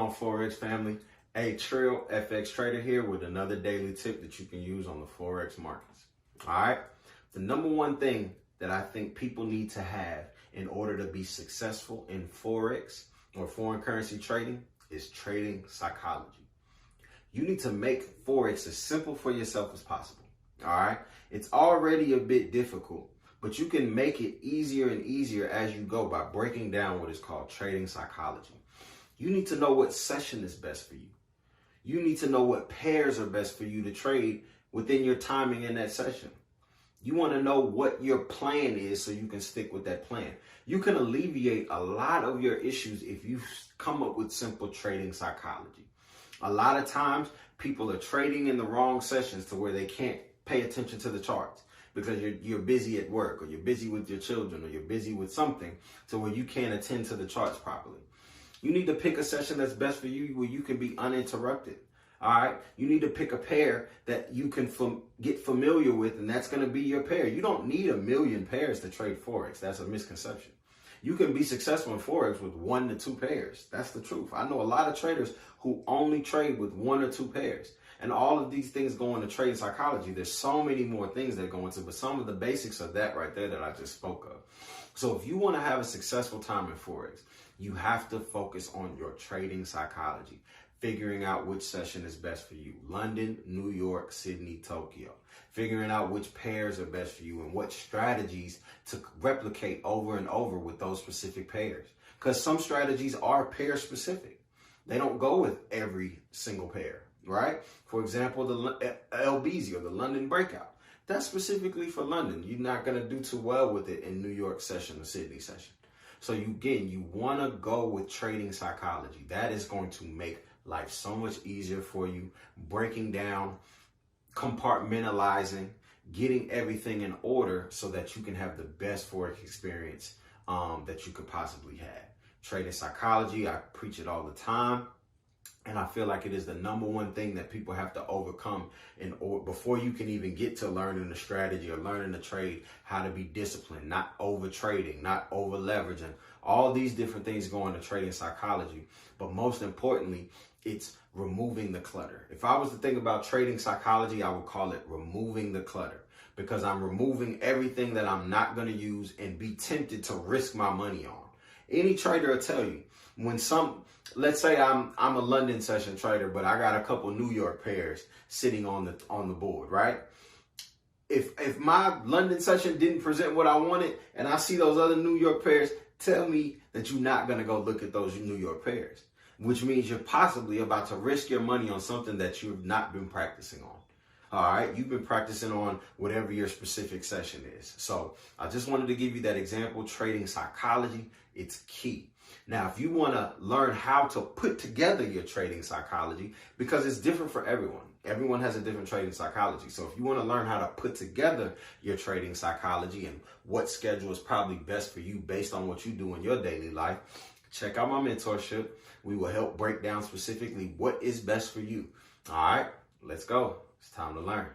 on, Forex family? AyeTrillFX trader here with another daily tip that you can use on the Forex markets. All right. The number one thing that I think people need to have in order to be successful in Forex or foreign currency trading is trading psychology. You need to make Forex as simple for yourself as possible. All right. It's already a bit difficult, but you can make it easier and easier as you go by breaking down what is called trading psychology. You need to know what session is best for you. You need to know what pairs are best for you to trade within your timing in that session. You want to know what your plan is so you can stick with that plan. You can alleviate a lot of your issues if you come up with simple trading psychology. A lot of times people are trading in the wrong sessions to where they can't pay attention to the charts because you're busy at work, or you're busy with your children, or you're busy with something to where you can't attend to the charts properly. You need to pick a session that's best for you where you can be uninterrupted. All right. You need to pick a pair that you can get familiar with, and that's going to be your pair. You don't need a million pairs to trade Forex. That's a misconception. You can be successful in Forex with 1 to 2 pairs. That's the truth. I know a lot of traders who only trade with 1 or 2 pairs. And all of these things go into trading psychology. There's so many more things that go into, but some of the basics are that right there that I just spoke of. So if you want to have a successful time in Forex, you have to focus on your trading psychology, figuring out which session is best for you. London, New York, Sydney, Tokyo. Figuring out which pairs are best for you and what strategies to replicate over and over with those specific pairs. Because some strategies are pair specific. They don't go with every single pair, right? For example, the LBZ, or the London breakout. That's specifically for London. You're not going to do too well with it in New York session or Sydney session. So you want to go with trading psychology. That is going to make life so much easier for you. Breaking down, compartmentalizing, getting everything in order so that you can have the best Forex experience that you could possibly have. Trading psychology, I preach it all the time. And I feel like it is the number one thing that people have to overcome before you can even get to learning the strategy or learning the trade, how to be disciplined, not over trading, not over leveraging. All these different things go into trading psychology. But most importantly, it's removing the clutter. If I was to think about trading psychology, I would call it removing the clutter, because I'm removing everything that I'm not going to use and be tempted to risk my money on. Any trader will tell you, let's say I'm a London session trader, but I got a couple New York pairs sitting on the board, right? If my London session didn't present what I wanted and I see those other New York pairs, tell me that you're not going to go look at those New York pairs, which means you're possibly about to risk your money on something that you've not been practicing on. All right, you've been practicing on whatever your specific session is. So I just wanted to give you that example. Trading psychology, it's key. Now, if you want to learn how to put together your trading psychology, because it's different for everyone. Everyone has a different trading psychology. So if you want to learn how to put together your trading psychology and what schedule is probably best for you based on what you do in your daily life, check out my mentorship. We will help break down specifically what is best for you. All right, let's go. It's time to learn.